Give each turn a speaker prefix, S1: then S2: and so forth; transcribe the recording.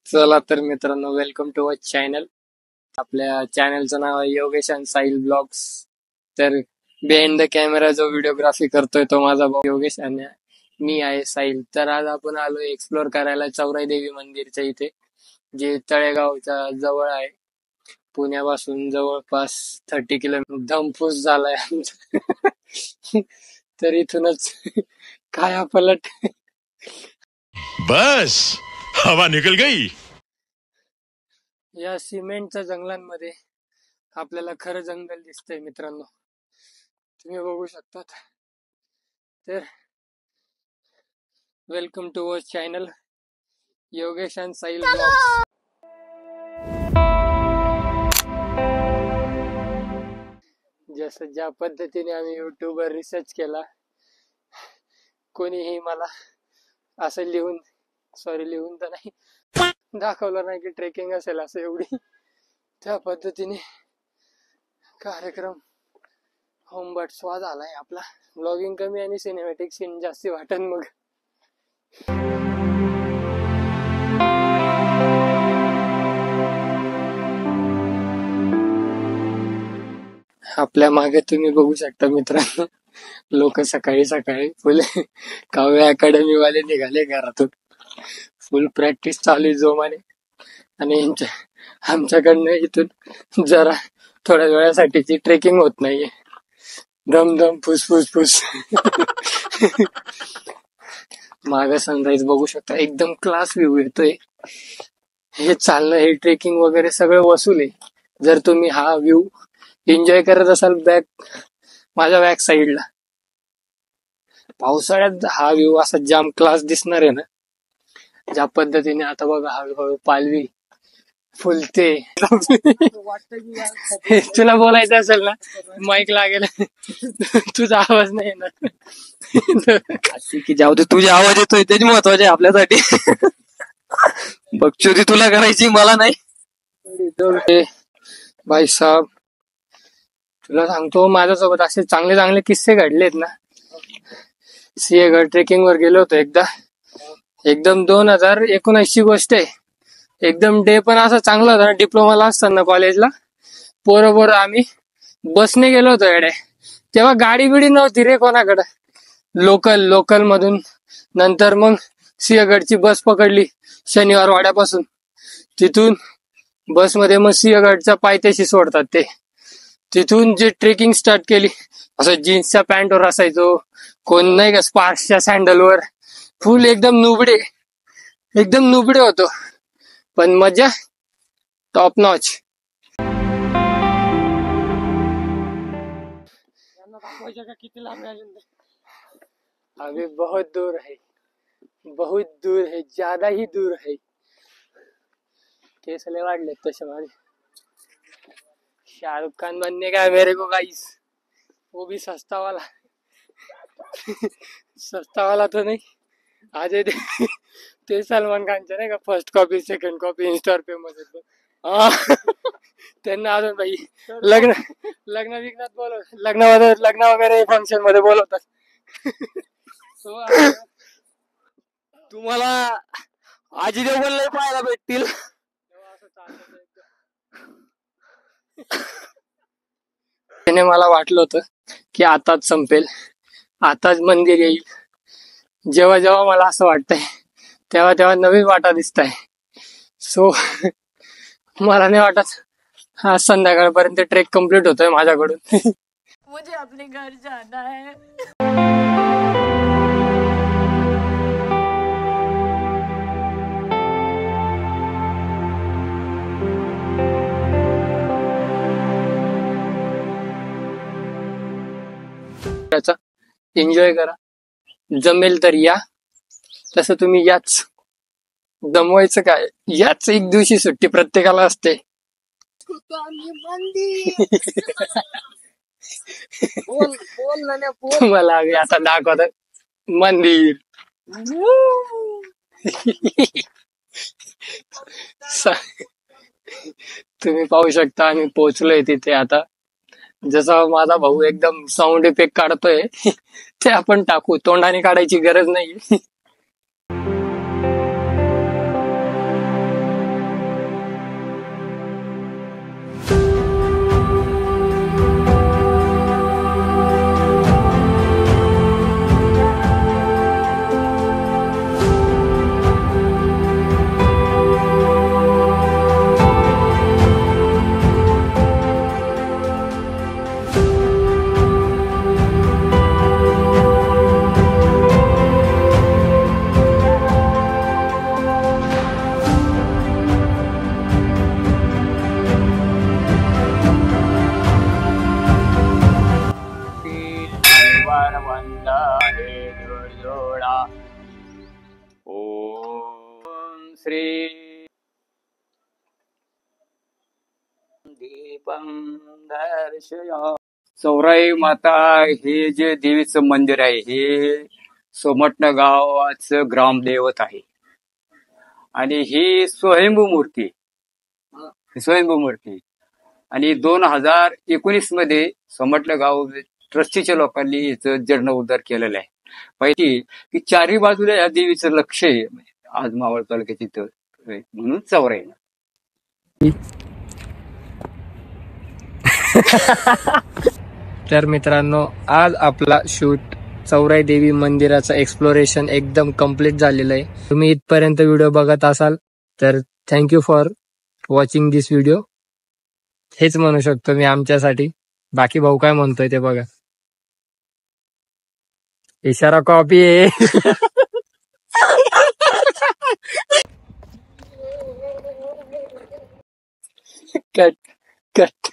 S1: चला तर मित्रांनो, वेलकम टू अवर चॅनल. आपल्या चॅनलचं नाव आहे योगेश अँड साहिल ब्लॉग्स. तर बिहाइंड द कॅमेरा जो व्हिडिओग्राफी करतोय तो माझा भाऊ योगेश आणि मी आहे साहिल. तर आज आपण आलो एक्सप्लोर करायला चौराई देवी मंदिरच्या इथे, जे तळेगावच्या जवळ आहे. पुण्यापासून जवळपास 30 किलोमीटर. धमफूस झालाय आमचा. तर इथूनच कायापलट.
S2: बस हवा निकल गई.
S1: या सिमेंटच्या जंगलांमध्ये आपल्याला खरं जंगल दिसतंय मित्रांनो, तुम्ही बघू शकतात. तर welcome to our channel Yogesh and Sahil blogs. जसं ज्या पद्धतीने आम्ही युट्यूबवर रिसर्च केला, कोणीही मला असं लिहून तर नाही दाखवलं नाही की ट्रेकिंग असेल असं. एवढी त्या पद्धतीने कार्यक्रम होमबट स्वाद आलाय आपला. ब्लॉगिंग कमी आणि सिनेमॅटिक सीन जास्ती वाटन. मग आपल्या मागे तुम्ही बघू शकता मित्रांनो, लोक सकाळी सकाळी फुल काव्य अकॅडमी वाले निघाले घरातून. फुल प्रॅक्टिस चालू जोमाने. आणि आमच्याकडनं इथून जरा थोड्या वेळासाठीची ट्रेकिंग होत नाहीये. दम दम फुस फुस फुस. माग सनराईज बघू शकता, एकदम क्लास व्ह्यू येतोय. हे चालणं, हे ट्रेकिंग वगैरे सगळं वसूल आहे जर तुम्ही हा व्ह्यू एन्जॉय करत असाल माझ्या बॅक साईडला. पावसाळ्यात हा व्ह्यू असा जाम क्लास दिसणार आहे ना. ज्या पद्धतीने आता बघा हळूहळू पालवी फुलते. तुला बोलायचं असेल ना, माईक लागेल. तुझा आवाज नाही येणार.
S3: की जाऊ दे, तुझा आवाज येतोय तेच महत्वाचे आपल्यासाठी. बकचोदी तुला करायची, मला नाही.
S1: भाई साहब, तुला सांगतो, माझ्यासोबत असे चांगले चांगले किस्से घडलेत ना. सिंहगड ट्रेकिंग वर गेलो होतो एकदा. एकदम 2019 गोष्ट आहे. एकदम डे पण असा चांगला होता ना. डिप्लोमाला असताना कॉलेजला पोरं आम्ही बसने गेलो होतो येडे. तेव्हा गाडी बिडी नव्हती रे कोणाकडे. लोकल मधून नंतर मग सिंहगडची बस पकडली शनिवार वाड्यापासून. तिथून बसमध्ये मग सिंहगडच्या पायथ्याशी सोडतात ते. तिथून जे ट्रेकिंग स्टार्ट केली, असं जीन्सच्या पॅन्टवर असायचो, कोण नाही का स्पार्क्सच्या सँडलवर. फुल एकदम नुबडे होतो, पण मजा टॉप नॉच. किती लांब आहे अभी? बहुत दूर है, ज्यादा ही दूर है. केस लय वाढले तसे माझे. शाहरुख खान बनने का मेरे को गाइस, वो भी सस्ता वाला. सस्ता वाला तो नहीं, आज ते सलमान खानचे नाही का, फर्स्ट कॉपी सेकंड कॉपी इन्स्टार पे मध्ये. त्यांना अजून भाई लग्न विघ्नात लग्न वगैरे फंक्शन मध्ये बोलवतात.
S3: तुम्हाला आजी देवगणला पाहायला भेटतील.
S1: त्याने मला वाटलं होतं की आताच संपेल, आताच मंदिर येईल. जेव्हा मला असं वाटतंय तेव्हा नवीन वाटा दिसताय. सो मला नाही वाटत हा संध्याकाळपर्यंत ट्रेक कम्प्लीट होतोय माझ्याकडून.
S4: मुझे अपने घर जाना है.
S1: एन्जॉय करा, जमेल तर या. तसं तुम्ही याच, दमवायचं काय, याच एक दिवशी सुट्टी प्रत्येकाला असते. तुम्हाला आता दाखवत मंदिर. तुम्ही पाहू शकता आम्ही पोहोचलोय तिथे आता. जसा माझा भाऊ एकदम साऊंड इफेक्ट काढतोय ते आपण टाकू, तोंडाने काढायची गरज नाही.
S3: दीपं दर्शय. चौराई माता हे जे देवीचं मंदिर आहे हे सोमटणं गावाचं ग्रामदैवत आहे आणि ही स्वयंभू मूर्ती आणि 2019 मध्ये सोमटणं गाव ट्रस्टीच्या लोकांनी याचं जीर्णोद्धार केलेलं आहे. पहिली की चारी बाजूला या देवीचं लक्ष आहे आज मावळ तालुक्याची म्हणून चौराई.
S1: तर मित्रांनो आज आपला शूट चौराई देवी मंदिराचं एक्सप्लोरेशन एकदम कम्प्लीट झालेलं आहे. तुम्ही इथपर्यंत व्हिडिओ बघत असाल तर thank you for watching this video हेच म्हणू शकतो मी आमच्यासाठी. बाकी भाऊ काय म्हणतोय ते बघा. इशारा कॉपी आहे. Cut cut